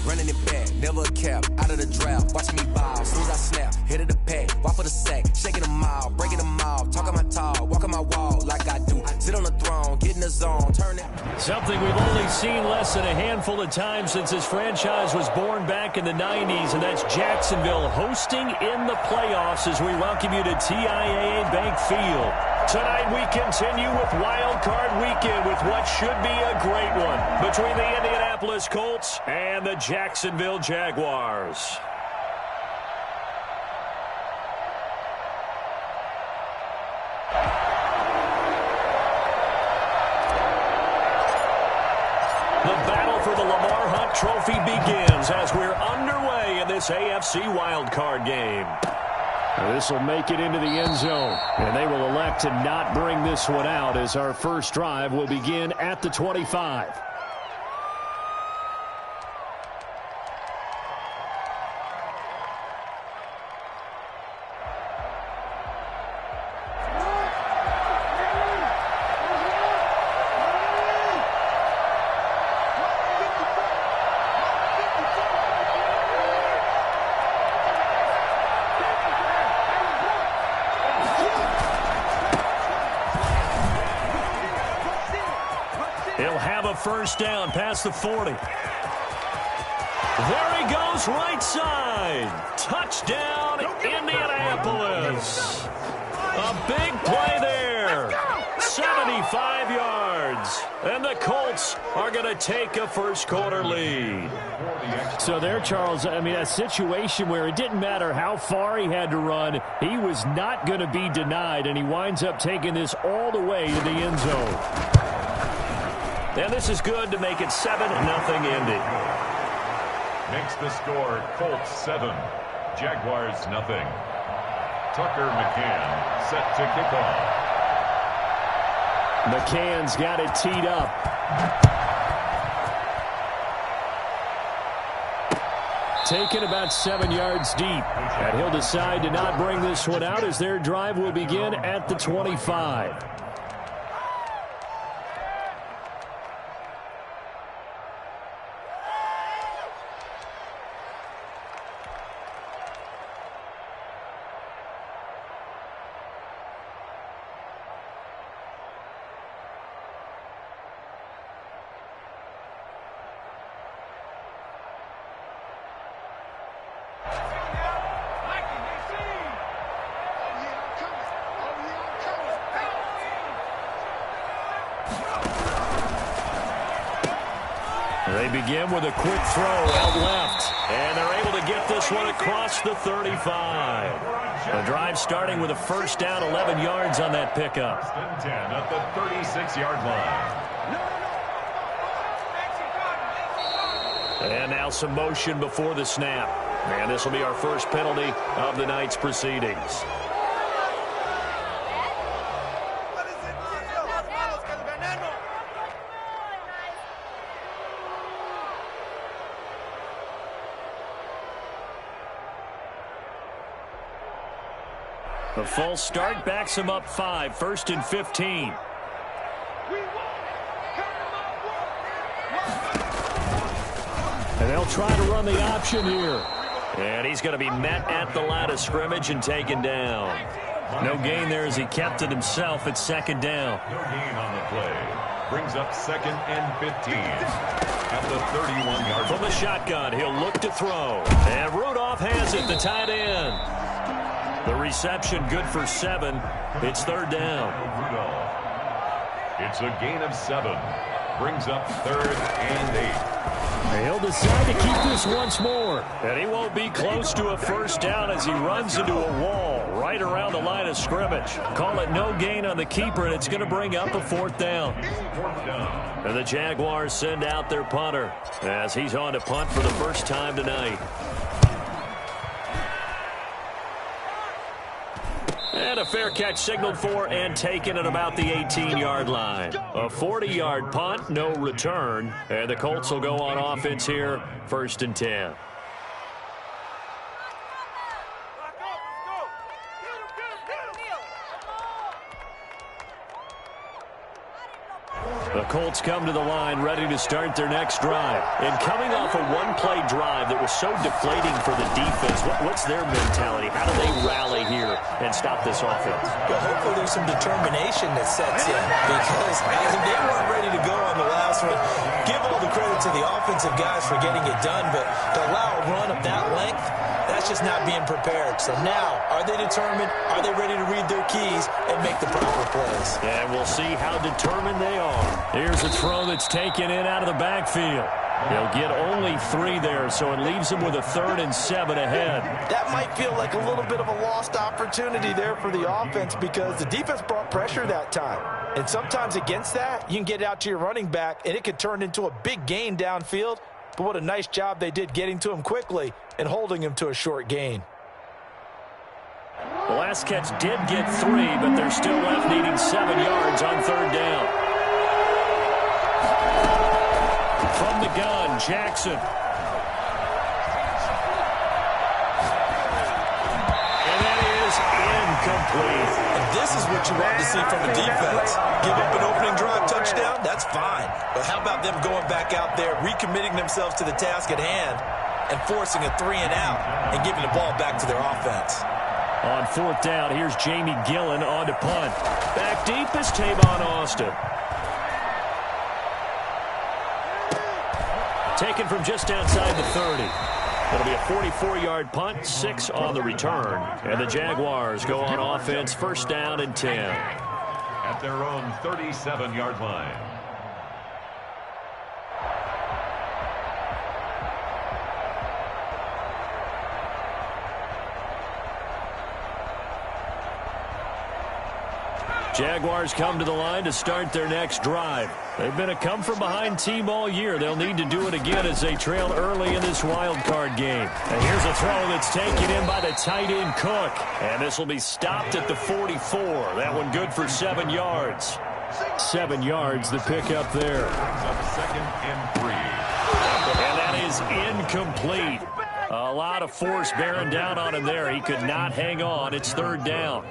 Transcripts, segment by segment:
running it back, never a cap, out of the draft, watching me ball, soon as I snap, hit of the pack, walk for the sack, shaking them all, breaking them all, talking my tall, walking my wall like I do, sit on the throne, get in the zone, turn it. Something we've only seen less than a handful of times since this franchise was born back in the 90s, and that's Jacksonville hosting in the playoffs as we welcome you to TIAA Bank Field. Tonight we continue with Wild Card Weekend with what should be a great one between the Indianapolis Colts and the Jacksonville Jaguars. The battle for the Lamar Hunt Trophy begins as we're underway in this AFC wildcard game. This will make it into the end zone, and they will elect to not bring this one out as our first drive will begin at the 25. He'll have a first down past the 40. There he goes, right side. Touchdown, Indianapolis. A big play there. 75 yards. And the Colts are going to take a first quarter lead. So there, Charles, I mean, a situation where it didn't matter how far he had to run, he was not going to be denied, and he winds up taking this all the way to the end zone. And this is good to make it 7-0 Indy. Makes the score Colts 7, Jaguars 0. Tucker McCann set to kick off. McCann's got it teed up. Taken about 7 yards deep. And he'll decide to not bring this one out as their drive will begin at the 25. They begin with a quick throw out left. And they're able to get this one across the 35. The drive starting with a first down, 11 yards on that pickup. 10 at the 36-yard line. And now some motion before the snap. And this will be our first penalty of the night's proceedings. The false start backs him up 5, 1st and 15. And they'll try to run the option here. And he's going to be met at the line of scrimmage and taken down. No gain there as he kept it himself at second down. No gain on the play. Brings up 2nd and 15 at the 31-yard line. From the shotgun, he'll look to throw. And Rudolph has it, the tight end. The reception good for 7. It's 3rd down. It's a gain of 7. Brings up 3rd and 8. He'll decide to keep this once more. And he won't be close to a first down as he runs into a wall right around the line of scrimmage. Call it no gain on the keeper, and it's going to bring up a 4th down. And the Jaguars send out their punter as he's on to punt for the first time tonight. And a fair catch signaled for and taken at about the 18-yard line. A 40-yard punt, no return. And the Colts will go on offense here, 1st and 10. The Colts come to the line ready to start their next drive. And coming off a one-play drive that was so deflating for the defense, what's their mentality? How do they rally here and stop this offense? Well, hopefully there's some determination that sets in, because they weren't ready to go on the last one. Give all the credit to the offensive guys for getting it done, but to allow a run of that length, that's just not being prepared. So now, are they determined? Are they ready to read their keys and make the proper plays? And we'll see how determined they are. Here's a throw that's taken in out of the backfield. They'll get only 3 there, so it leaves them with a 3rd and 7 ahead. That might feel like a little bit of a lost opportunity there for the offense, because the defense brought pressure that time. And sometimes against that, you can get out to your running back, and it could turn into a big gain downfield. But what a nice job they did getting to him quickly and holding him to a short gain. The last catch did get 3, but they're still left needing 7 yards on 3rd down. From the gun, Jackson. And that is incomplete. And this is what you want to see from a defense. Give up an opening drive touchdown, that's fine. But how about them going back out there, recommitting themselves to the task at hand, and forcing a 3 and out and giving the ball back to their offense? On 4th down, here's Jamie Gillen on to punt. Back deep is Tavon Austin. Taken from just outside the 30. It'll be a 44-yard punt, 6 on the return. And the Jaguars go on offense, 1st down and 10. At their own 37-yard line. Jaguars come to the line to start their next drive. They've been a come-from-behind team all year. They'll need to do it again as they trail early in this wild card game. And here's a throw that's taken in by the tight end Cook. And this will be stopped at the 44. That one good for 7 yards. 7 yards, the pickup there. 2nd and 3. And that is incomplete. A lot of force bearing down on him there. He could not hang on. It's 3rd down.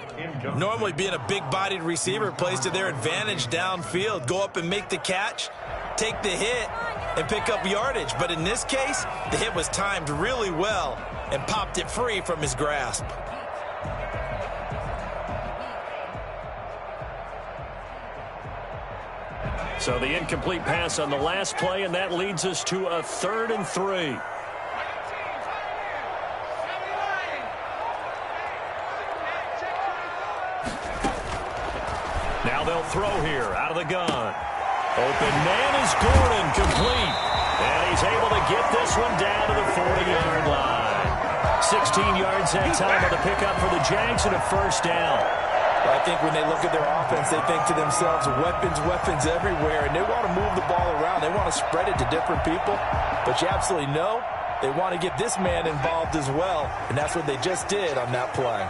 Normally being a big-bodied receiver plays to their advantage downfield. Go up and make the catch, take the hit, and pick up yardage. But in this case, the hit was timed really well and popped it free from his grasp. So the incomplete pass on the last play, and that leads us to a 3rd and 3. Now they'll throw here out of the gun. Open man is Gordon, complete. And he's able to get this one down to the 40-yard line. 16 yards that time on the pickup for the Jags and a 1st down. Well, I think when they look at their offense, they think to themselves, weapons everywhere, and they want to move the ball around. They want to spread it to different people. But you absolutely know they want to get this man involved as well, and that's what they just did on that play.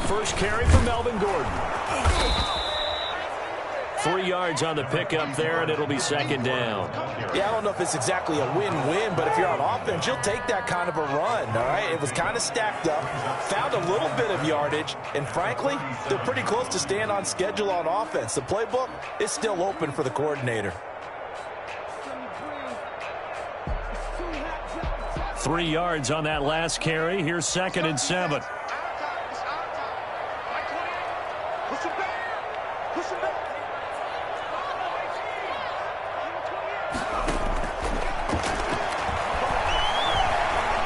First carry for Melvin Gordon. 3 yards on the pickup there, and it'll be 2nd down. Yeah, I don't know if it's exactly a win-win, but if you're on offense, you'll take that kind of a run, all right? It was kind of stacked up, found a little bit of yardage, and frankly, they're pretty close to staying on schedule on offense. The playbook is still open for the coordinator. 3 yards on that last carry. Here's 2nd and 7.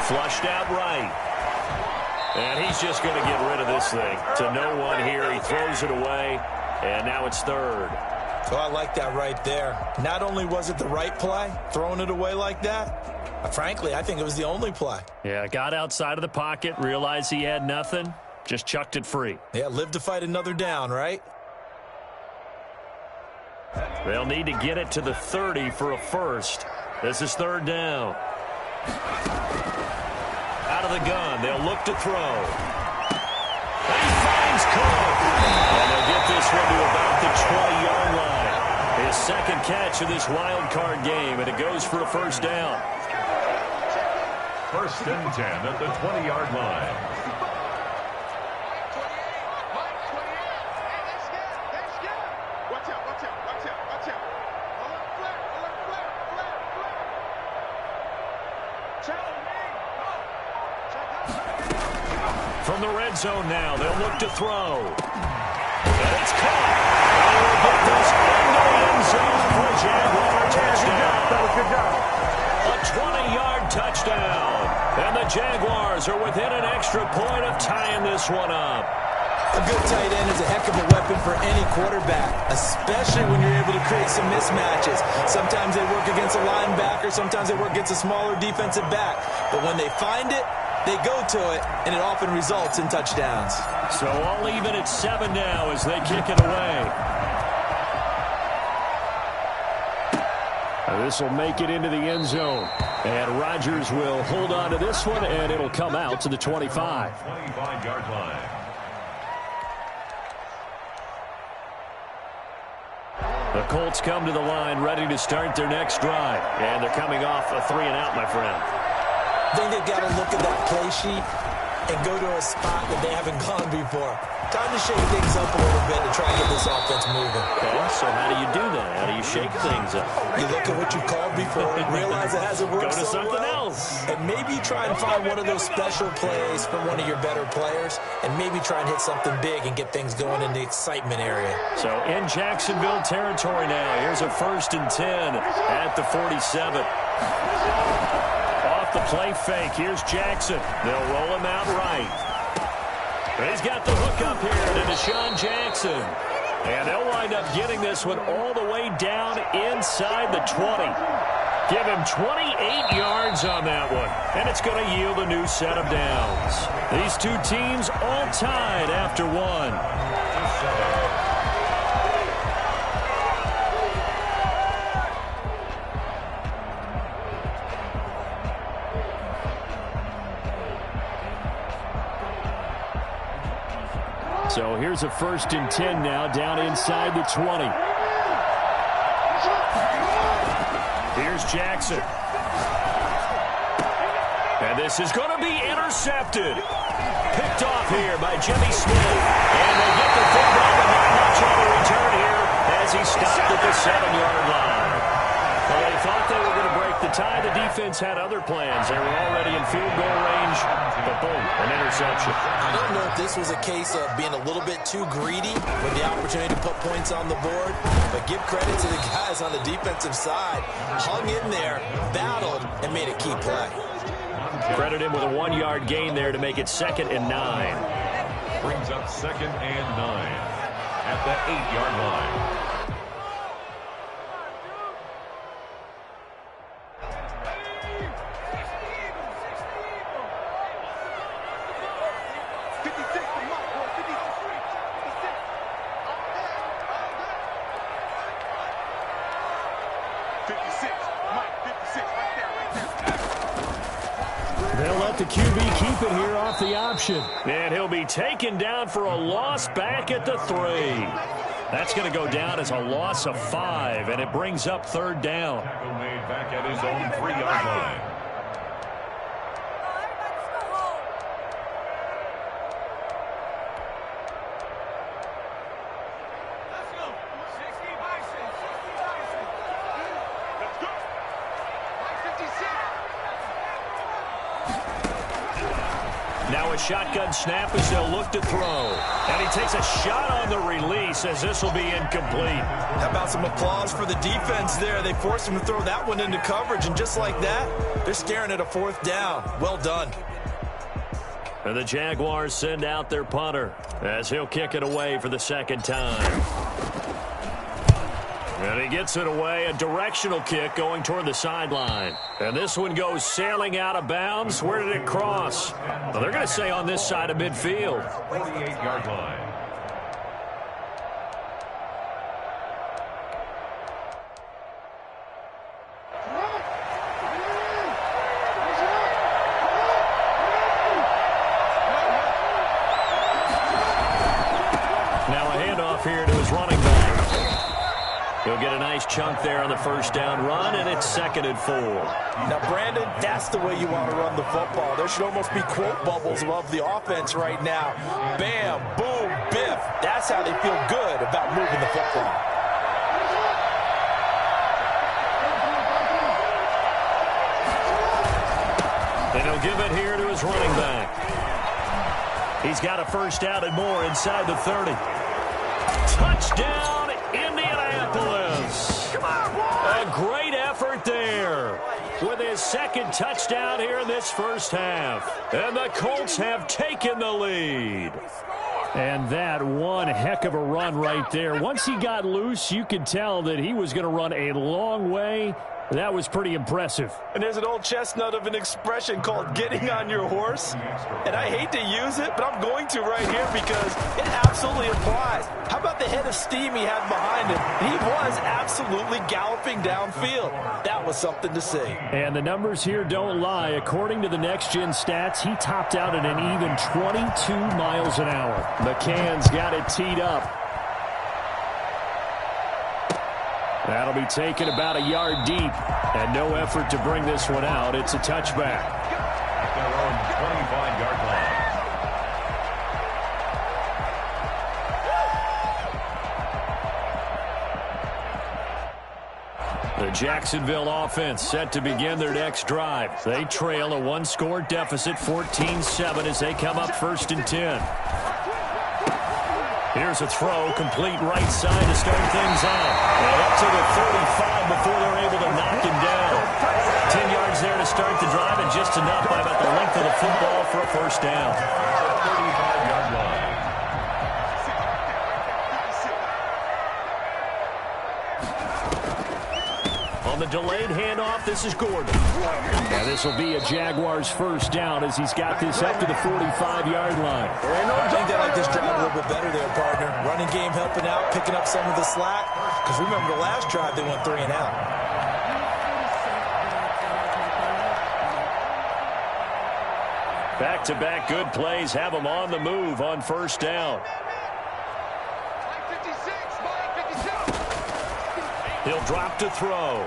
Flushed out right. And he's just going to get rid of this thing. To no one here. He throws it away. And now it's 3rd. So I like that right there. Not only was it the right play, throwing it away like that, frankly, I think it was the only play. Yeah, got outside of the pocket, realized he had nothing, just chucked it free. Yeah, live to fight another down, right? They'll need to get it to the 30 for a 1st. This is 3rd down. Out of the gun, they'll look to throw. And he finds Cook. And they'll get this one to about the 20-yard line. His 2nd catch of this wild card game, and it goes for a 1st down. First and 10 at the 20-yard line. From the red zone now, they'll look to throw. And it's caught. They will get this into the end zone for a Jaguar touchdown. Good job. A 20-yard touchdown. And the Jaguars are within an extra point of tying this one up. A good tight end is a heck of a weapon for any quarterback, especially when you're able to create some mismatches. Sometimes they work against a linebacker, sometimes they work against a smaller defensive back. But when they find it, they go to it, and it often results in touchdowns. So all even at 7 now as they kick it away. This will make it into the end zone. And Rodgers will hold on to this one, and it'll come out to the 25. 25-yard line. The Colts come to the line ready to start their next drive. And they're coming off a 3-and-out, my friend. I think they've got to look at that play sheet and go to a spot that they haven't gone before. Time to shake things up a little bit to try and get this offense moving. Okay, so how do you do that? How do you shake things up? You look at what you called before, realize it hasn't worked Go to so something well, else. and maybe try and find one of those special plays from one of your better players, and maybe try and hit something big and get things going in the excitement area. So in Jacksonville territory now, here's a 1st and 10 at the 47. Off the play fake, here's Jackson. They'll roll him out right. He's got the hook up here to Deshaun Jackson. And they'll wind up getting this one all the way down inside the 20. Give him 28 yards on that one. And it's going to yield a new set of downs. These two teams all tied after one. So here's a 1st and 10 now down inside the 20. Here's Jackson. And this is going to be intercepted. Picked off here by Jimmy Smith. And they get the football, but not much on the return here as he stopped at the 7-yard line. Well, they thought they were going to break the tie. The defense had other plans. They were already in field goal range, but boom, an interception. I don't know if this was a case of being a little bit too greedy with the opportunity to put points on the board, but give credit to the guys on the defensive side. Hung in there, battled, and made a key play. Credit him with a 1-yard gain there to make it 2nd and 9. Brings up 2nd and 9 at the 8-yard line. They'll let the QB keep it here off the option. And he'll be taken down for a loss back at the 3. That's going to go down as a loss of 5, and it brings up 3rd down. Tackle made back at his own 3-yard line. Now a shotgun snap as they'll look to throw. And he takes a shot on the release as this will be incomplete. How about some applause for the defense there? They forced him to throw that one into coverage, and just like that, they're staring at a 4th down. Well done. And the Jaguars send out their punter as he'll kick it away for the 2nd time. And he gets it away, a directional kick going toward the sideline. And this one goes sailing out of bounds. Where did it cross? Well, they're going to say on this side of midfield. 48-yard line. Now a handoff here to his running back. He'll get a nice chunk there on the first down run, and it's 2nd and 4. Now, Brandon, that's the way you want to run the football. There should almost be quote bubbles above the offense right now. Bam, boom, biff. That's how they feel good about moving the football. And he'll give it here to his running back. He's got a first down and more inside the 30. Touchdown, Indianapolis. A great effort there with his 2nd touchdown here in this first half. And the Colts have taken the lead. And that one heck of a run right there. Once he got loose, you could tell that he was going to run a long way. That was pretty impressive. And there's an old chestnut of an expression called getting on your horse. And I hate to use it, but I'm going to right here because it absolutely applies. How about the head of steam he had behind him? He was absolutely galloping downfield. That was something to see. And the numbers here don't lie. According to the next-gen stats, he topped out at an even 22 miles an hour. McCann's got it teed up. That'll be taken about a yard deep, and no effort to bring this one out. It's a touchback. At their own 25-yard line. The Jacksonville offense set to begin their next drive. They trail a one-score deficit, 14-7, as they come up 1st and 10. Here's a throw, complete right side to start things out. And up to the 35 before they're able to knock him down. 10 yards there to start the drive, and just enough by about the length of the football for a first down. 35-yard line. On the delayed handoff, this is Gordon. And this will be a Jaguars first down as he's got this up to the 45-yard line. I think they like this drive a little bit better there, partner. Running game helping out, picking up some of the slack. Because remember the last drive, they went 3 and out. Back-to-back good plays have them on the move on first down. He'll drop to throw.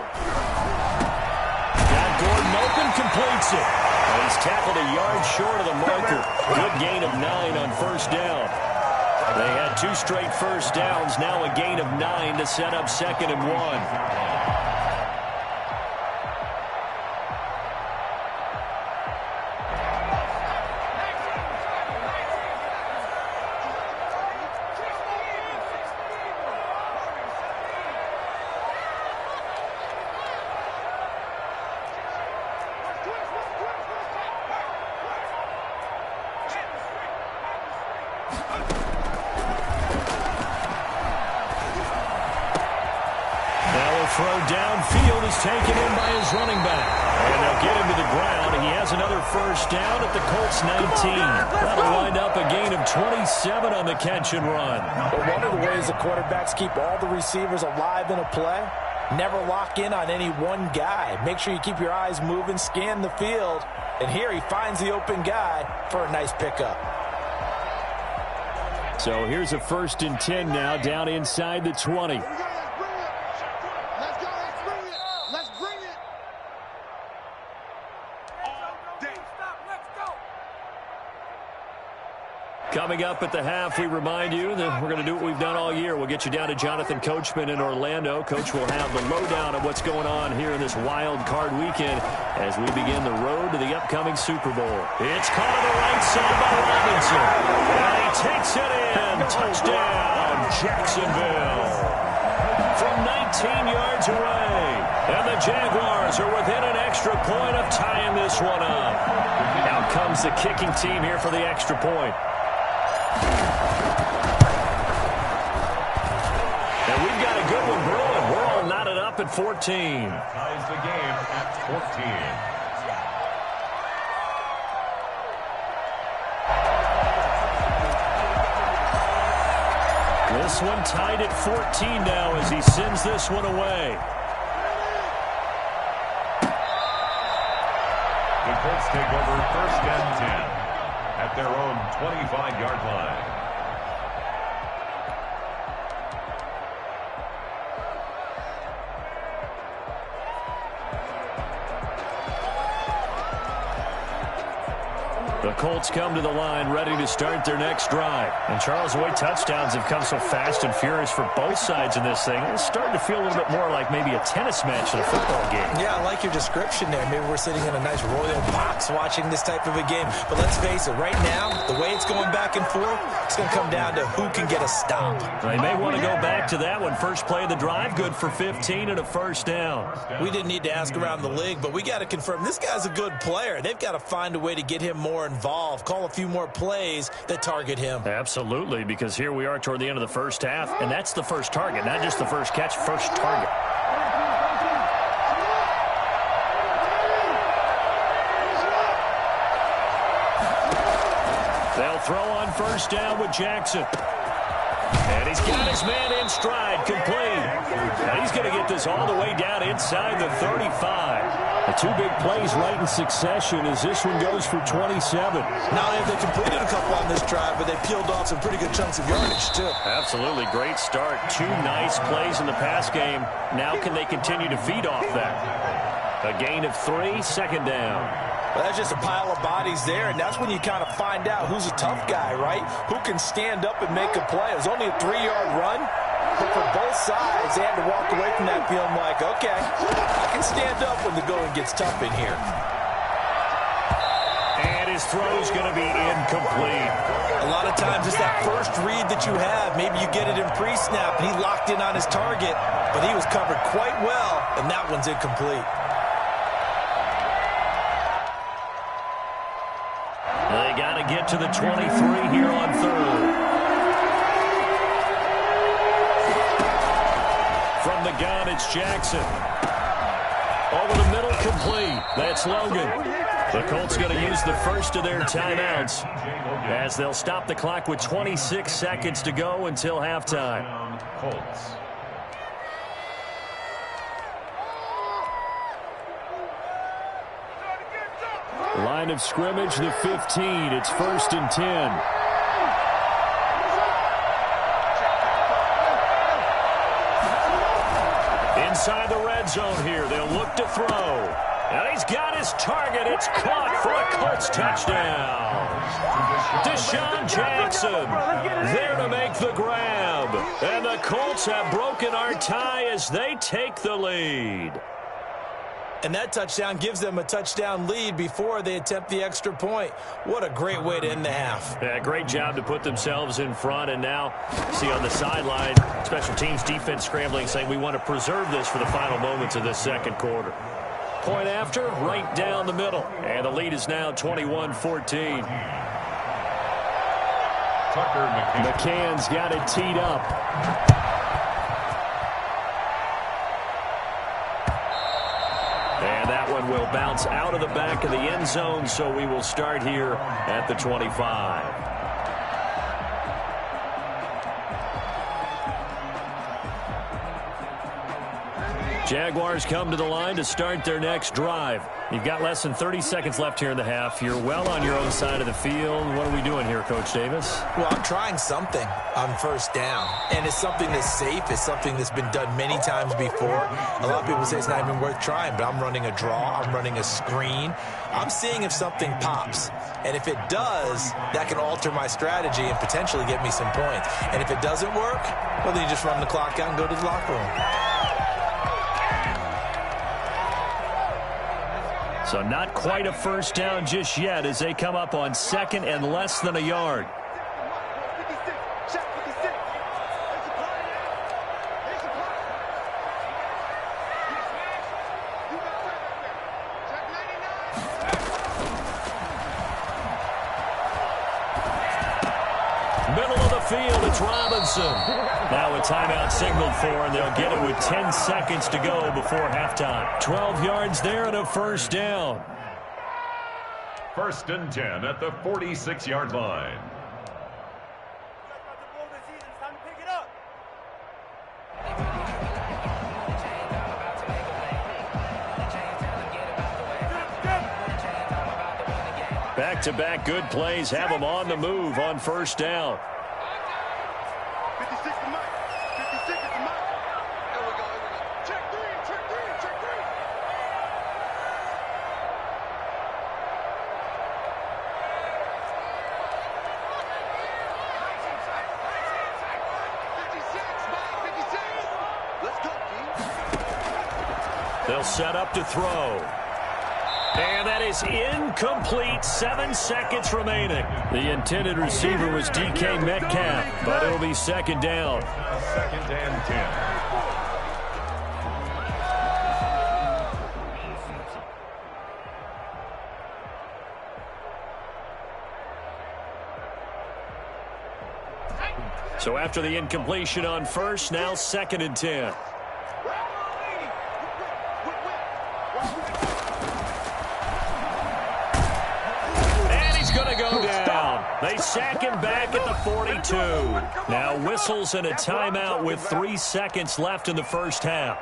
Got Gordon open, completes it. And he's tackled a yard short of the marker. Good gain of 9 on first down. They had 2 straight first downs, now a gain of 9 to set up 2nd and 1. Throw downfield is taken in by his running back. And they'll get him to the ground. He has another first down at the Colts 19. That'll wind up a gain of 27 on the catch and run. But one of the ways the quarterbacks keep all the receivers alive in a play, never lock in on any one guy. Make sure you keep your eyes moving, scan the field. And here he finds the open guy for a nice pickup. So here's a 1st and 10 now down inside the 20. Coming up at the half, we remind you that we're going to do what we've done all year. We'll get you down to Jonathan Coachman in Orlando. Coach will have the lowdown of what's going on here in this wild card weekend as we begin the road to the upcoming Super Bowl. It's caught on the right side by Robinson. And he takes it in. Touchdown, Jacksonville. From 19 yards away. And the Jaguars are within an extra point of tying this one up. Out comes the kicking team here for the extra point. And we've got a good one brewing. We're all knotted up at 14. Ties the game at 14. This one tied at 14 now as he sends this one away. The Colts take over 1st and 10 at their own 25-yard line. Colts come to the line ready to start their next drive. And Charles, the way touchdowns have come so fast and furious for both sides in this thing, it's starting to feel a little bit more like maybe a tennis match than a football game. Yeah, I like your description there. Maybe we're sitting in a nice royal box watching this type of a game. But let's face it, right now, the way it's going back and forth, it's going to come down to who can get a stop. They may want to go back to that one. First play of the drive, good for 15 and a first down. We didn't need to ask around the league, but we got to confirm this guy's a good player. They've got to find a way to get him more involved, call a few more plays that target him. Absolutely, because here we are toward the end of the first half, and that's the first target, not just the first catch, first target. They'll throw on first down with Jackson. And he's got his man in stride, complete. And he's going to get this all the way down inside the 35. The two big plays right in succession as this one goes for 27. Not only have they completed a couple on this drive, but they peeled off some pretty good chunks of yardage, too. Absolutely. Great start. Two nice plays in the pass game. Now can they continue to feed off that? A gain of 3, second down. Well, that's just a pile of bodies there, and that's when you kind of find out who's a tough guy, right? Who can stand up and make a play. It was only a 3-yard run, but for both sides, they had to walk away from that feeling like, okay, I can stand up when the going gets tough in here. And his throw's going to be incomplete. A lot of times it's that first read that you have. Maybe you get it in pre-snap, and he locked in on his target, but he was covered quite well, and that one's incomplete. They got to get to the 23 here on third. From the gun, it's Jackson. Over the middle, complete. That's Logan. The Colts going to use the first of their timeouts as they'll stop the clock with 26 seconds to go until halftime. Colts. Line of scrimmage, the 15. It's 1st and 10. Inside the red zone here. They'll look to throw. And he's got his target. It's caught for a Colts touchdown. Deshaun Jackson there to make the grab. And the Colts have broken our tie as they take the lead. And that touchdown gives them a touchdown lead before they attempt the extra point. What a great way to end the half. Yeah, great job to put themselves in front. And now, see on the sideline, special teams defense scrambling, saying we want to preserve this for the final moments of this second quarter. Point after, right down the middle. And the lead is now 21-14. McCann's got it teed up. And that one will bounce out of the back of the end zone, so we will start here at the 25. Jaguars come to the line to start their next drive. You've got less than 30 seconds left here in the half. You're well on your own side of the field. What are we doing here, Coach Davis? Well, I'm trying something on first down, and it's something that's safe. It's something that's been done many times before. A lot of people say it's not even worth trying, but I'm running a draw. I'm running a screen. I'm seeing if something pops, and if it does, that can alter my strategy and potentially get me some points. And if it doesn't work, well, then you just run the clock out and go to the locker room. So not quite a first down just yet as they come up on second and less than a yard. Middle of the field, it's Robinson. Now a timeout signaled for, and they'll get it with 10 seconds to go before halftime. 12 yards there and a first down. 1st and 10 at the 46-yard line. Back-to-back good plays have them on the move on first down. They'll set up to throw. And that is incomplete. 7 seconds remaining. The intended receiver was DK Metcalf, but it'll be second down. Second and 10. So after the incompletion on first, now second and 10. And he's going to go down. They sack him back at the 42. Now whistles and a timeout with 3 seconds left in the first half.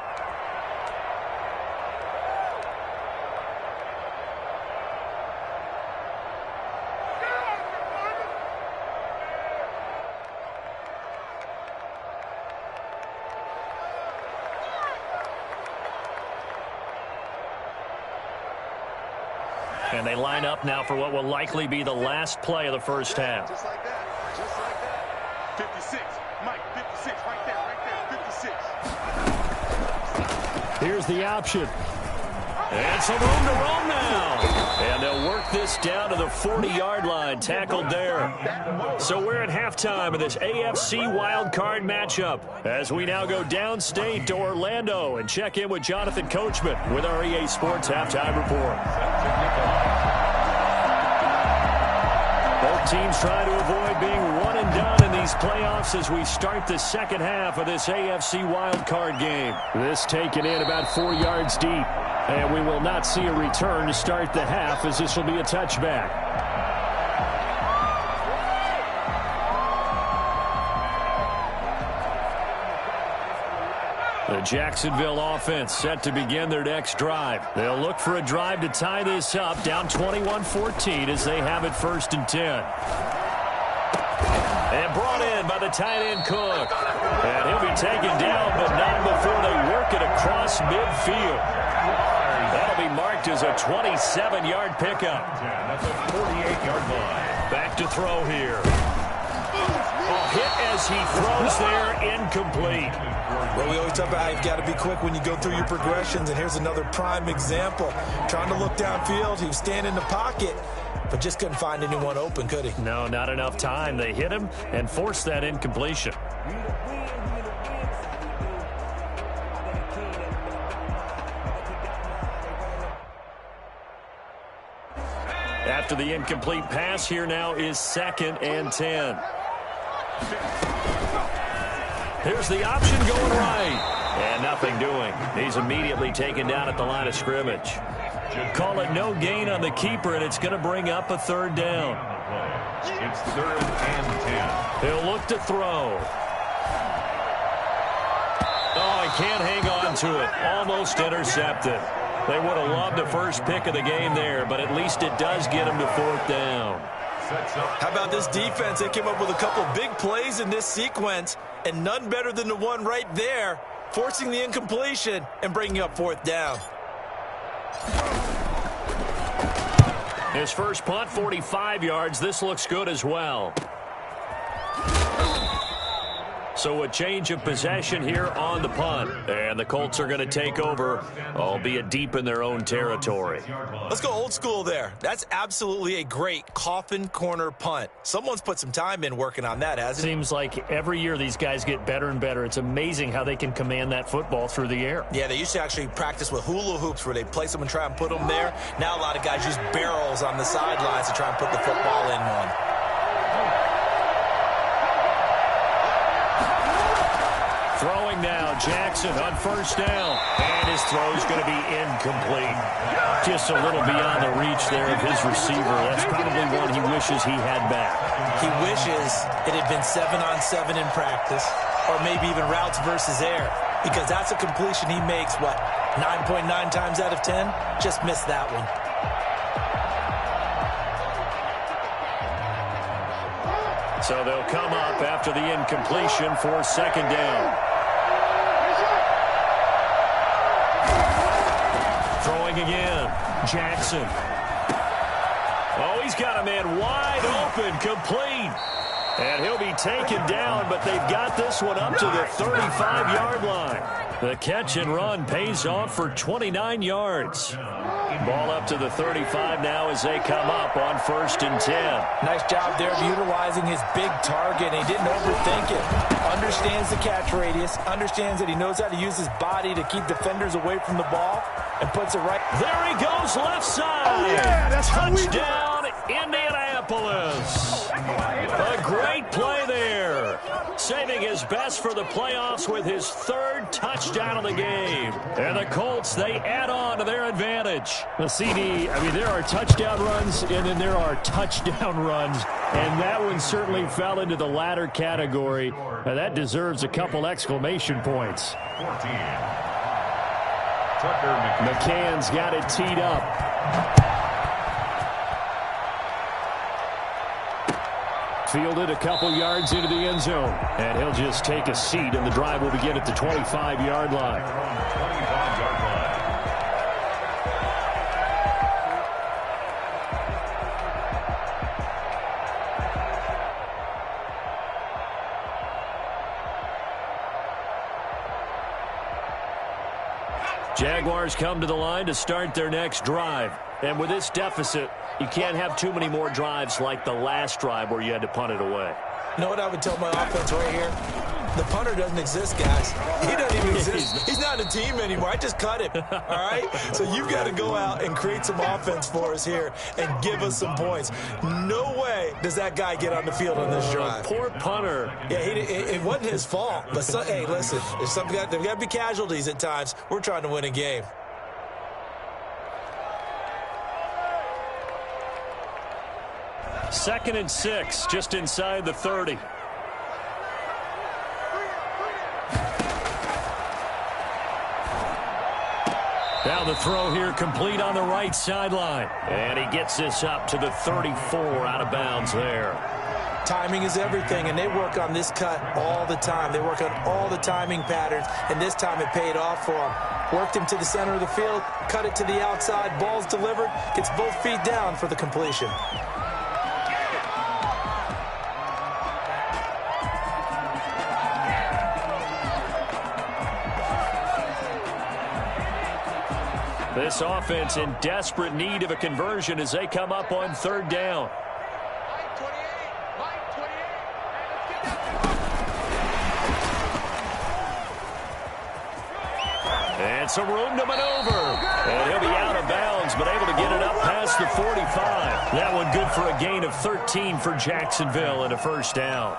And they line up now for what will likely be the last play of the first half. Just like that. Just like that. 56. Mike, 56. Right there. 56. Here's the option. And some room to roam now. And they'll work this down to the 40-yard line. Tackled there. So we're at halftime of this AFC wildcard matchup as we now go downstate to Orlando and check in with Jonathan Coachman with our EA Sports Halftime Report. Both teams trying to avoid being one and done in these playoffs as we start the second half of this AFC wildcard game. This taken in about 4 yards deep. And we will not see a return to start the half as this will be a touchback. The Jacksonville offense set to begin their next drive. They'll look for a drive to tie this up, down 21-14 as they have it first and 10. And brought in by the tight end Cook. And he'll be taken down, but not before they work it across midfield. That'll be marked as a 27-yard pickup. That's a 48-yard line. Back to throw here. Hit as he throws there, incomplete. Well, we always talk about how you've got to be quick when you go through your progressions, and here's another prime example. Trying to look downfield, he was standing in the pocket, but just couldn't find anyone open, could he? No, not enough time. They hit him and forced that incompletion. After the incomplete pass, here now is second and 10. Here's the option going right. And nothing doing. He's immediately taken down at the line of scrimmage. Call it no gain on the keeper, and it's going to bring up a third down. It's third and 10. He'll look to throw. Oh, he can't hang on to it. Almost intercepted. They would have loved the first pick of the game there, but at least it does get him to fourth down. How about this defense? They came up with a couple big plays in this sequence, and none better than the one right there, forcing the incompletion and bringing up fourth down. His first punt, 45 yards. This looks good as well. So a change of possession here on the punt. And the Colts are going to take over, albeit deep in their own territory. Let's go old school there. That's absolutely a great coffin corner punt. Someone's put some time in working on that, hasn't it? Seems like every year these guys get better and better. It's amazing how they can command that football through the air. Yeah, they used to actually practice with hula hoops where they place them and try and put them there. Now a lot of guys use barrels on the sidelines to try and put the football in one. Throwing now, Jackson on first down. And his throw's going to be incomplete. Just a little beyond the reach there of his receiver. That's probably one he wishes he had back. He wishes it had been 7-on-7 in practice, or maybe even routes versus air, because that's a completion he makes, what, 9.9 times out of 10? Just missed that one. So they'll come up after the incompletion for second down. Throwing again. Jackson. Oh, he's got a man wide open, complete. And he'll be taken down, but they've got this one up to the 35-yard line. The catch and run pays off for 29 yards. Ball up to the 35 now as they come up on 1st and 10. Nice job there of utilizing his big target. He didn't overthink it. Understands the catch radius. Understands that he knows how to use his body to keep defenders away from the ball. And puts it right. There he goes, left side. Oh, yeah, that's touchdown, Indianapolis. A great play there. Saving his best for the playoffs with his 3rd touchdown of the game. And the Colts, they add on to their advantage. The CD, I mean, there are touchdown runs, and then there are touchdown runs. And that one certainly fell into the latter category. Now, that deserves a couple exclamation points. 14. Tucker McCann's got it teed up. Fielded a couple yards into the end zone. And he'll just take a seat, and the drive will begin at the 25-yard line. 25-yard line. Jaguars come to the line to start their next drive. And with this deficit, you can't have too many more drives like the last drive where you had to punt it away. You know what I would tell my offense right here? The punter doesn't exist, guys. He doesn't even exist. He's not a team anymore. I just cut him, all right? So you've got to go out and create some offense for us here and give us some points. No way does that guy get on the field on this drive. Poor punter. Yeah, it wasn't his fault. But, hey, listen, there's got to be casualties at times. We're trying to win a game. Second and 6, just inside the 30. Now the throw here complete on the right sideline. And he gets this up to the 34 out of bounds there. Timing is everything, and they work on this cut all the time. They work on all the timing patterns, and this time it paid off for him. Worked him to the center of the field, cut it to the outside, ball's delivered, gets both feet down for the completion. This offense in desperate need of a conversion as they come up on 3rd down. And some room to maneuver. And he'll be out of bounds, but able to get it up past the 45. That one good for a gain of 13 for Jacksonville and a 1st down.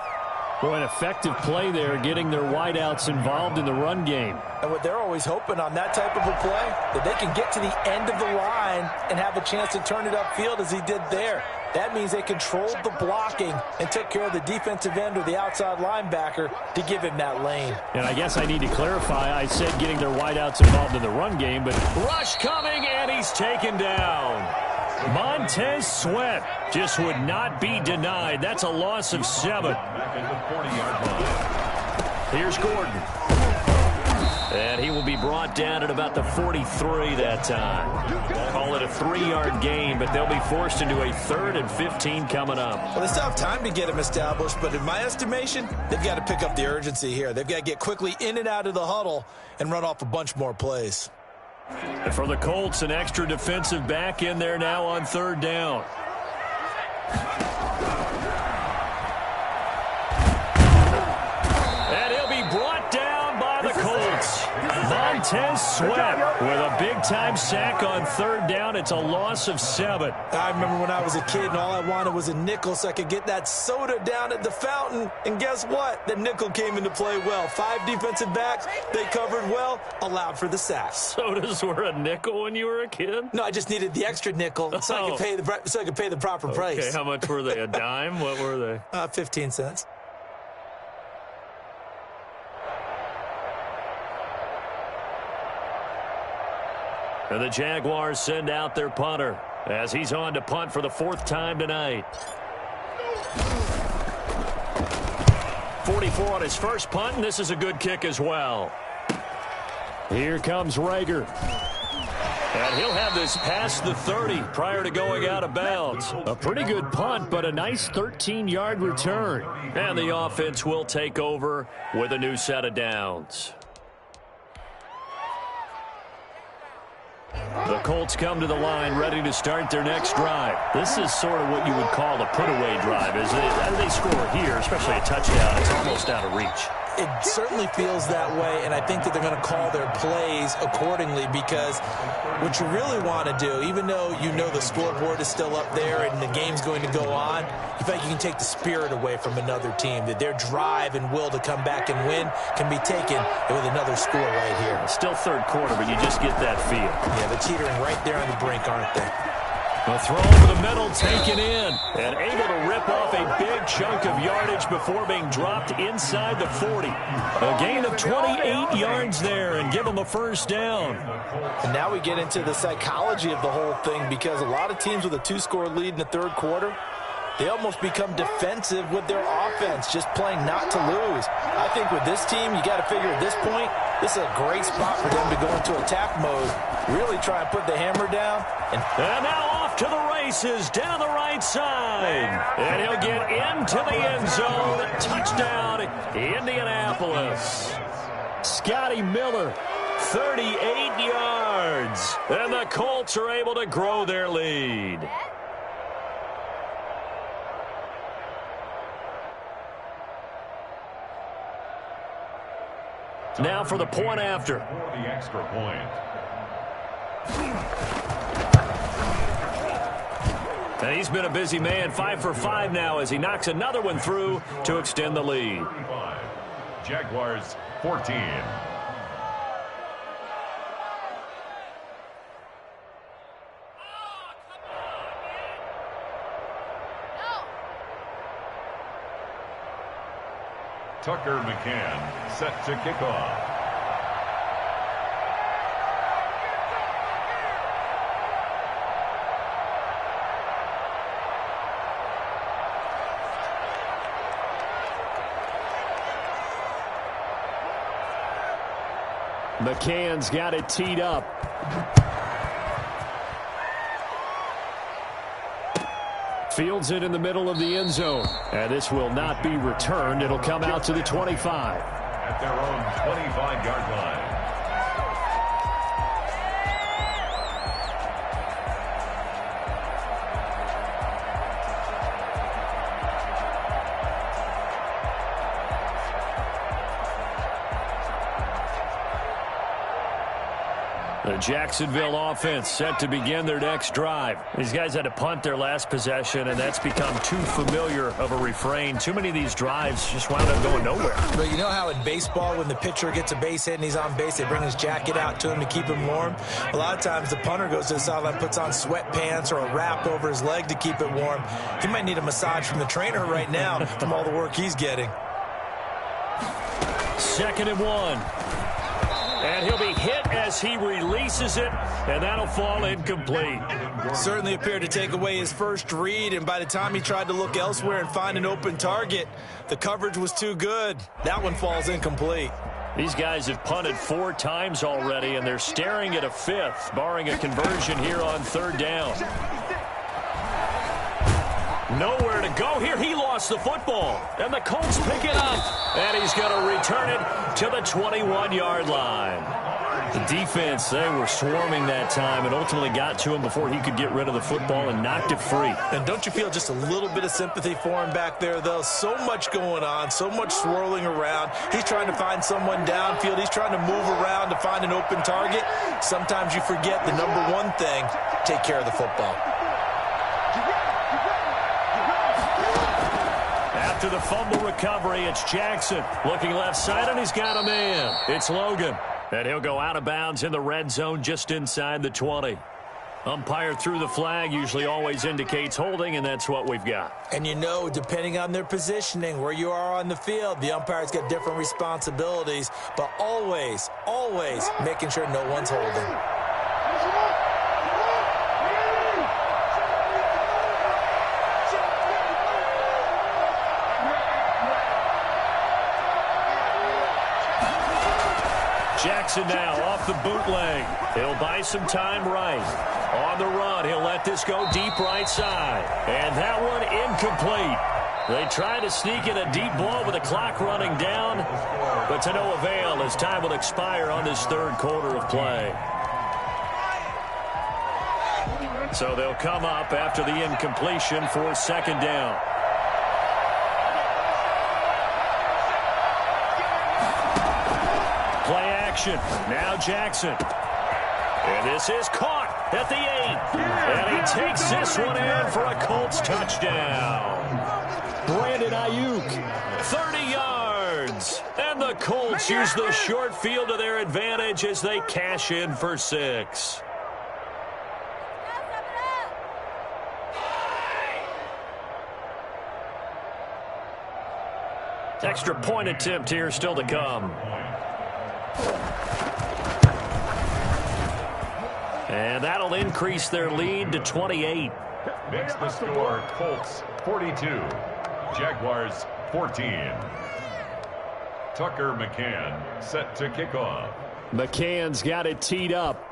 Boy, an effective play there, getting their wideouts involved in the run game. And what they're always hoping on that type of a play, that they can get to the end of the line and have a chance to turn it upfield as he did there. That means they controlled the blocking and took care of the defensive end or the outside linebacker to give him that lane. And I guess I need to clarify, I said getting their wideouts involved in the run game, but rush coming, and he's taken down. Montez Sweat just would not be denied. That's a loss of 7. Here's Gordon. And he will be brought down at about the 43 that time. Call it a 3-yard gain, but they'll be forced into a 3rd and 15 coming up. Well, they still have time to get him established, but in my estimation, they've got to pick up the urgency here. They've got to get quickly in and out of the huddle and run off a bunch more plays. And for the Colts, an extra defensive back in there now on 3rd down. And he'll be brought down by the Colts. Montez Sweat with a big-time sack on 3rd down. It's a loss of 7. I remember when I was a kid and all I wanted was a nickel so I could get that soda down at the fountain. And guess what? The nickel came into play well. 5 defensive backs, they covered well, allowed for the sack. Sodas were a nickel when you were a kid? No, I just needed the extra nickel so I could pay the proper price. Okay, how much were they? A dime? What were they? 15 cents. And the Jaguars send out their punter as he's on to punt for the 4th time tonight. 44 on his first punt, and this is a good kick as well. Here comes Rager. And he'll have this past the 30 prior to going out of bounds. A pretty good punt, but a nice 13-yard return. And the offense will take over with a new set of downs. The Colts come to the line ready to start their next drive. This is sort of what you would call a put-away drive. As they score here, especially a touchdown, it's almost out of reach. It certainly feels that way, and I think that they're going to call their plays accordingly, because what you really want to do, even though you know the scoreboard is still up there and the game's going to go on, you feel like you can take the spirit away from another team, that their drive and will to come back and win can be taken with another score right here. Still third quarter, but you just get that feel. Yeah, they're teetering right there on the brink, aren't they? A throw over the middle, taken in, and able to rip off a big chunk of yardage before being dropped inside the 40. A gain of 28 yards there and give them a first down. And now we get into the psychology of the whole thing, because a lot of teams with a 2-score lead in the third quarter, they almost become defensive with their offense, just playing not to lose. I think with this team, you got to figure at this point, this is a great spot for them to go into attack mode, really try and put the hammer down. And now off to the races down the right side. And he'll get into the end zone. Touchdown, Indianapolis. Scotty Miller. 38 yards. And the Colts are able to grow their lead. Now for the point after. For the extra point. And he's been a busy man, 5 for 5 now as he knocks another one through to extend the lead. 35. Jaguars 14. Tucker McCann set to kick off. McCann's got it teed up. Fields it in the middle of the end zone. And this will not be returned. It'll come out to the 25. At their own 25-yard line. The Jacksonville offense set to begin their next drive. These guys had to punt their last possession, and that's become too familiar of a refrain. Too many of these drives just wound up going nowhere. But you know how in baseball, when the pitcher gets a base hit and he's on base, they bring his jacket out to him to keep him warm? A lot of times the punter goes to the sideline, puts on sweatpants or a wrap over his leg to keep it warm. He might need a massage from the trainer right now from all the work he's getting. 2nd and 1. And he'll be hit as he releases it, and that'll fall incomplete. Certainly appeared to take away his first read, and by the time he tried to look elsewhere and find an open target, the coverage was too good. That one falls incomplete. These guys have punted 4 times already, and they're staring at a 5th, barring a conversion here on 3rd down. Nowhere to go here. He lost the football, and the Colts pick it up, and he's going to return it to the 21-yard line. The defense, they were swarming that time and ultimately got to him before he could get rid of the football and knocked it free. And don't you feel just a little bit of sympathy for him back there, though? So much going on, so much swirling around. He's trying to find someone downfield. He's trying to move around to find an open target. Sometimes you forget the number one thing, take care of the football. After the fumble recovery, it's Jackson. Looking left side, and he's got a man. It's Logan. And he'll go out of bounds in the red zone just inside the 20. Umpire threw the flag, usually always indicates holding, and that's what we've got. And you know, depending on their positioning, where you are on the field, the umpire's got different responsibilities, but always, always making sure no one's holding. Jackson now off the bootleg. He'll buy some time right. On the run, he'll let this go deep right side. And that one incomplete. They try to sneak in a deep ball with the clock running down, but to no avail as time will expire on this third quarter of play. So they'll come up after the incompletion for second down. Play action. Now Jackson. And this is caught at the 8. And he takes this one in for a Colts touchdown. Brandon Ayuk, 30 yards. And the Colts use the short field to their advantage as they cash in for 6. Extra point attempt here still to come. And that'll increase their lead to 28. Makes the score Colts 42, Jaguars 14. Tucker McCann set to kick off. McCann's got it teed up.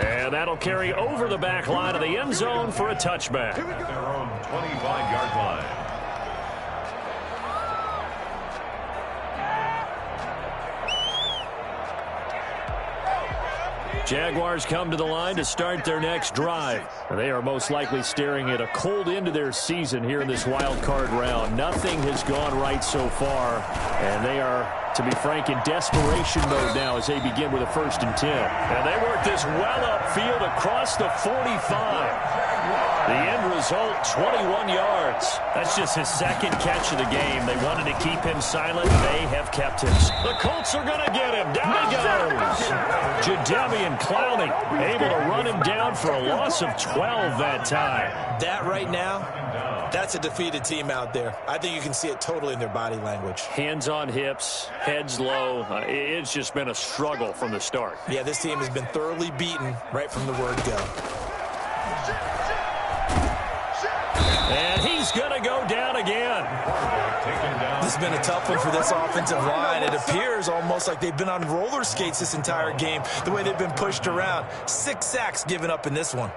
And that'll carry over the back line of the end zone for a touchback. At their own 25-yard line. Jaguars come to the line to start their next drive. They are most likely staring at a cold end to their season here in this wild card round. Nothing has gone right so far, and they are, to be frank, in desperation mode now as they begin with a 1st and 10. And they work this well upfield across the 45. The end result, 21 yards. That's just his second catch of the game. They wanted to keep him silent. They have kept him. The Colts are going to get him. Down he goes. Jadeveon Clowney able to run him down for a loss of 12 that time. That right now, that's a defeated team out there. I think you can see it totally in their body language. Hands on hips, heads low. It's just been a struggle from the start. Yeah, this team has been thoroughly beaten right from the word go. And he's going to go down again. This has been a tough one for this offensive line. It appears almost like they've been on roller skates this entire game, the way they've been pushed around. 6 sacks given up in this one.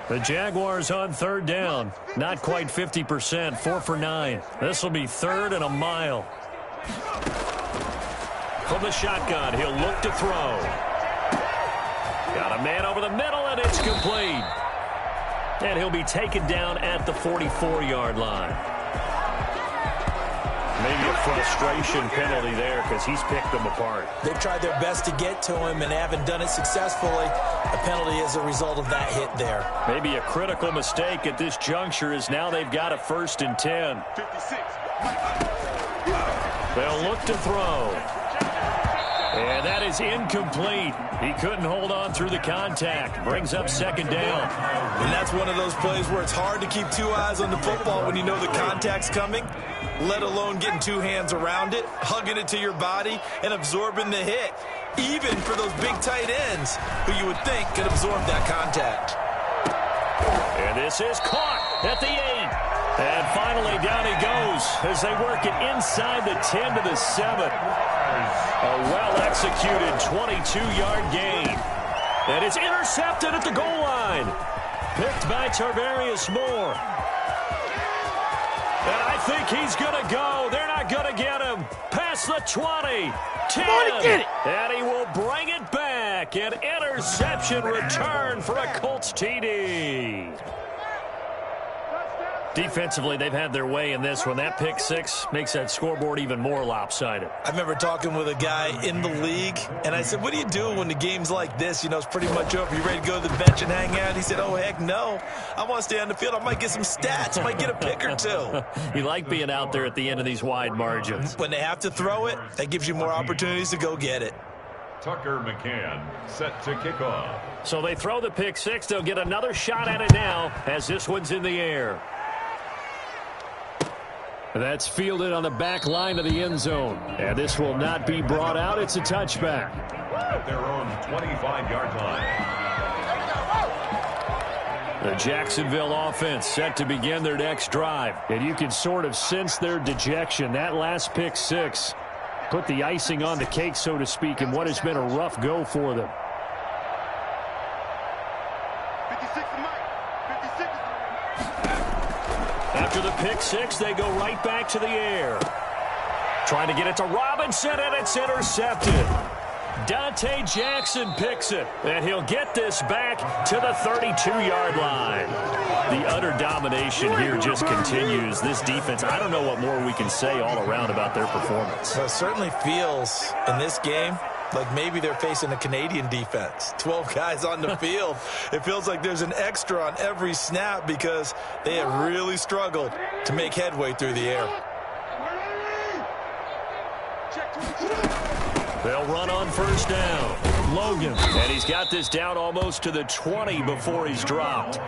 The Jaguars on 3rd down. Not quite 50%, 4 for 9. This will be 3rd and a mile. From the shotgun, he'll look to throw. Got a man over the middle, and it's complete. And he'll be taken down at the 44-yard line. Maybe a frustration penalty there because he's picked them apart. They've tried their best to get to him and haven't done it successfully. A penalty as a result of that hit there. Maybe a critical mistake at this juncture is now they've got a 1st and 10. 56. They'll look to throw. And that is incomplete. He couldn't hold on through the contact. Brings up 2nd down. And that's one of those plays where it's hard to keep 2 eyes on the football when you know the contact's coming, let alone getting 2 hands around it, hugging it to your body, and absorbing the hit, even for those big tight ends who you would think could absorb that contact. And this is caught at the 8. And finally down he goes as they work it inside the 10 to the 7. A well-executed 22-yard gain. And it's intercepted at the goal line. Picked by Tarvarius Moore. And I think he's going to go. They're not going to get him. Past the 20. 10. On, get it. And he will bring it back. An interception return for a Colts TD. Defensively, they've had their way in this one. That pick 6 makes that scoreboard even more lopsided. I remember talking with a guy in the league, and I said, what do you do when the game's like this? You know, it's pretty much over. You ready to go to the bench and hang out? He said, oh, heck no. I want to stay on the field. I might get some stats. I might get a pick or 2. You like being out there at the end of these wide margins. When they have to throw it, that gives you more opportunities to go get it. Tucker McCann set to kick off. So they throw the pick 6. They'll get another shot at it now as this one's in the air. That's fielded on the back line of the end zone. And this will not be brought out. It's a touchback. At their own 25-yard line. The Jacksonville offense set to begin their next drive. And you can sort of sense their dejection. That last pick six put the icing on the cake, so to speak, in what has been a rough go for them. 56 Mike. 56. After the pick six, they go right back to the air. Trying to get it to Robinson, and it's intercepted. Dante Jackson picks it, and he'll get this back to the 32-yard line. The utter domination here just continues. This defense, I don't know what more we can say all around about their performance. Well, it certainly feels in this game like maybe they're facing a Canadian defense. 12 guys on the field. It feels like there's an extra on every snap because they have really struggled to make headway through the air. They'll run on first down. Logan. And he's got this down almost to the 20 before he's dropped.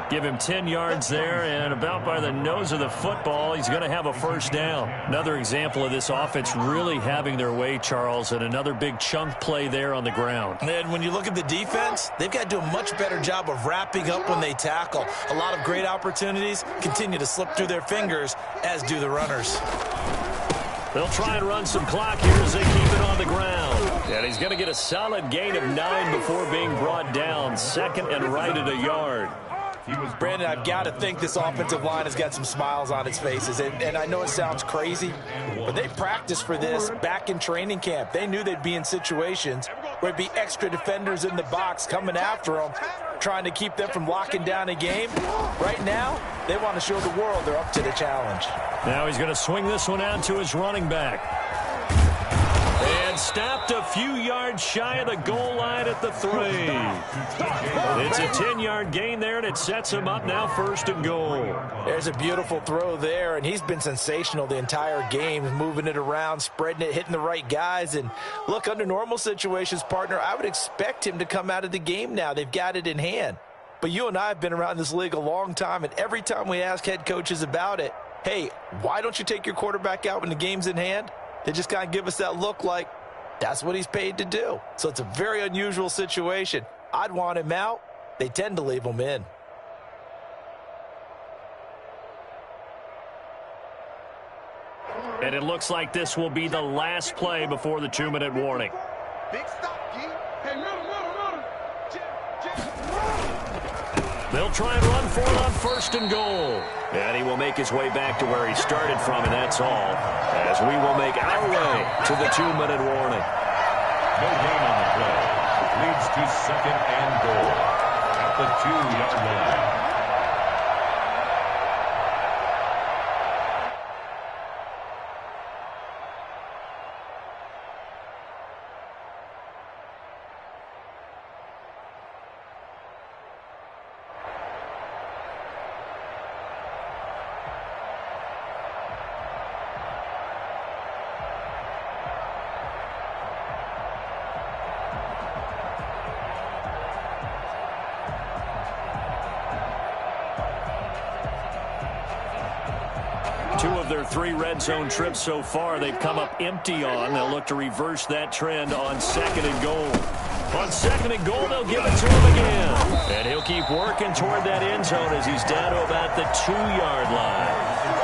Give him 10 yards there, and about by the nose of the football, he's going to have a first down. Another example of this offense really having their way, Charles, and another big chunk play there on the ground. And when you look at the defense, they've got to do a much better job of wrapping up when they tackle. A lot of great opportunities continue to slip through their fingers, as do the runners. They'll try and run some clock here as they keep it on the ground. And he's going to get a solid gain of 9 before being brought down. Second and right at a yard. Brandon, I've got to think this offensive line has got some smiles on its faces. And I know it sounds crazy, but they practiced for this back in training camp. They knew they'd be in situations where it'd be extra defenders in the box coming after them, trying to keep them from locking down a game. Right now, they want to show the world they're up to the challenge. Now he's going to swing this one out to his running back. And stopped a few yards shy of the goal line at the 3. It's a 10-yard gain there, and it sets him up now first and goal. There's a beautiful throw there, and he's been sensational the entire game, moving it around, spreading it, hitting the right guys. And look, under normal situations, partner, I would expect him to come out of the game now. They've got it in hand. But you and I have been around this league a long time, and every time we ask head coaches about it, hey, why don't you take your quarterback out when the game's in hand? They just kind of give us that look like that's what he's paid to do. So it's a very unusual situation. I'd want him out. They tend to leave him in. And it looks like this will be the last play before the 2-minute warning. Big stop, G. Hey, middle. They'll try and run for it on first and goal. And he will make his way back to where he started from, and that's all, as we will make our way to the 2-minute warning. No gain on the play. Leads to second and goal at the 2-yard line. Their 3 red zone trips so far, they've come up empty on. They'll look to reverse that trend on second and goal. On second and goal, they'll give it to him again. And he'll keep working toward that end zone as he's down to about the 2-yard line.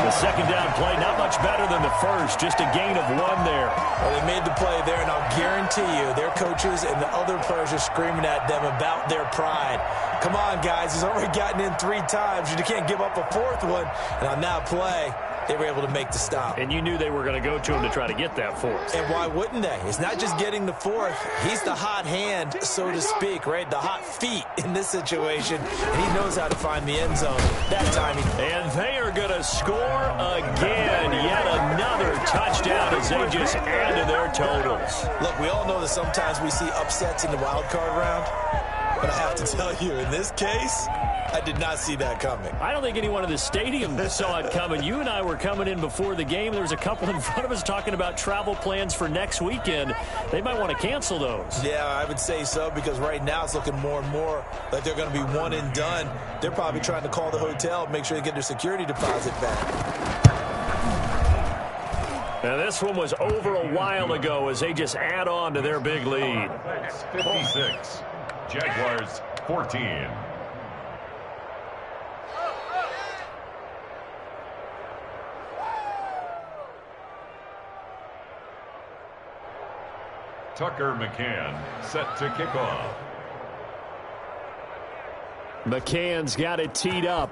The second down play, not much better than the first, just a gain of 1 there. Well, they made the play there, and I'll guarantee you their coaches and the other players are screaming at them about their pride. Come on, guys. He's already gotten in 3 times. You can't give up a 4th one. And on that play, they were able to make the stop. And you knew they were going to go to him to try to get that 4th. And why wouldn't they? It's not just getting the 4th. He's the hot hand, so to speak, right? The hot feet in this situation. And he knows how to find the end zone. That time. And they are going to score again. Yet another touchdown as they just add to their totals. Look, we all know that sometimes we see upsets in the wild card round. But I have to tell you, in this case, I did not see that coming. I don't think anyone in the stadium saw it coming. You and I were coming in before the game. There was a couple in front of us talking about travel plans for next weekend. They might want to cancel those. Yeah, I would say so, because right now it's looking more and more like they're going to be one and done. They're probably trying to call the hotel and make sure they get their security deposit back. Now, this one was over a while ago as they just add on to their big lead. 56. Jaguars 14. Tucker McCann set to kick off. McCann's got it teed up.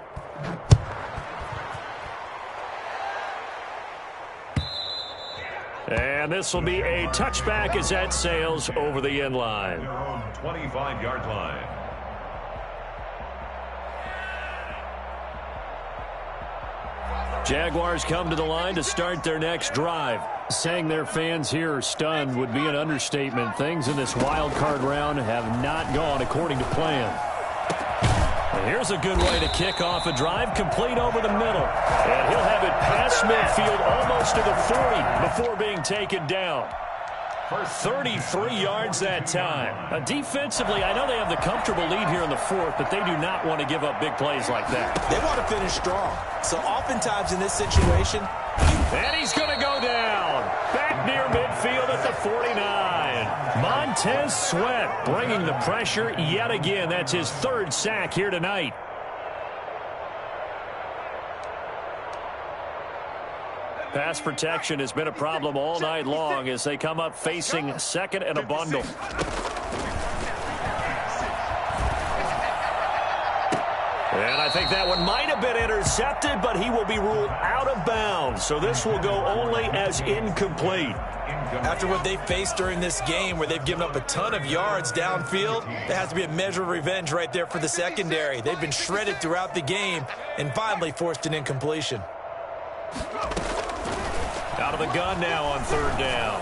And this will be a touchback as that sails over the end line. Their own 25-yard line. Jaguars come to the line to start their next drive. Saying their fans here are stunned would be an understatement. Things in this wild card round have not gone according to plan. And here's a good way to kick off a drive, complete over the middle. And he'll have it past midfield almost to the 40 before being taken down. 33 yards that time. Defensively, I know they have the comfortable lead here in the fourth, but they do not want to give up big plays like that. They want to finish strong. So oftentimes in this situation, and he's going to go down. Back near midfield at the 49. Montez Sweat bringing the pressure yet again. That's his third sack here tonight. Pass protection has been a problem all night long as they come up facing second and a bundle. And I think that one might have been intercepted, but he will be ruled out of bounds. So this will go only as incomplete. After what they faced during this game where they've given up a ton of yards downfield, there has to be a measure of revenge right there for the secondary. They've been shredded throughout the game and finally forced an incompletion. Out of the gun now on third down.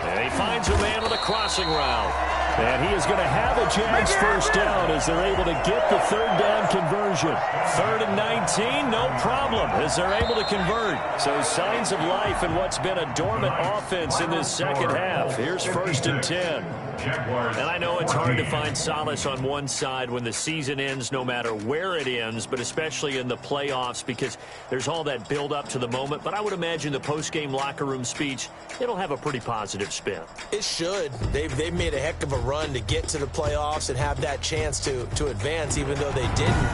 And he finds a man with a crossing route. And he is going to have a Jags first down as they're able to get the third down conversion. 3rd and 19, no problem as they're able to convert. So signs of life in what's been a dormant offense in this second half. Here's 1st and 10. And I know it's hard to find solace on one side when the season ends, no matter where it ends, but especially in the playoffs because there's all that build up to the moment. But I would imagine the post-game locker room speech, it'll have a pretty positive spin. It should. They've made a heck of a run to get to the playoffs and have that chance to advance, even though they didn't.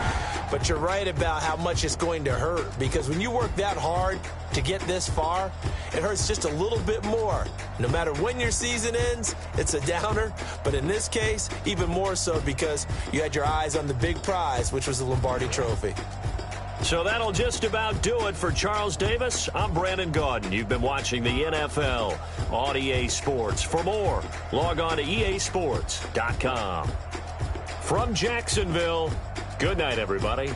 But you're right about how much it's going to hurt because when you work that hard to get this far, it hurts just a little bit more. No matter when your season ends, it's a downer. But in this case, even more so because you had your eyes on the big prize, which was the Lombardi Trophy. So that'll just about do it for Charles Davis. I'm Brandon Gaudin. You've been watching the NFL on EA Sports. For more, log on to easports.com. From Jacksonville, good night, everybody.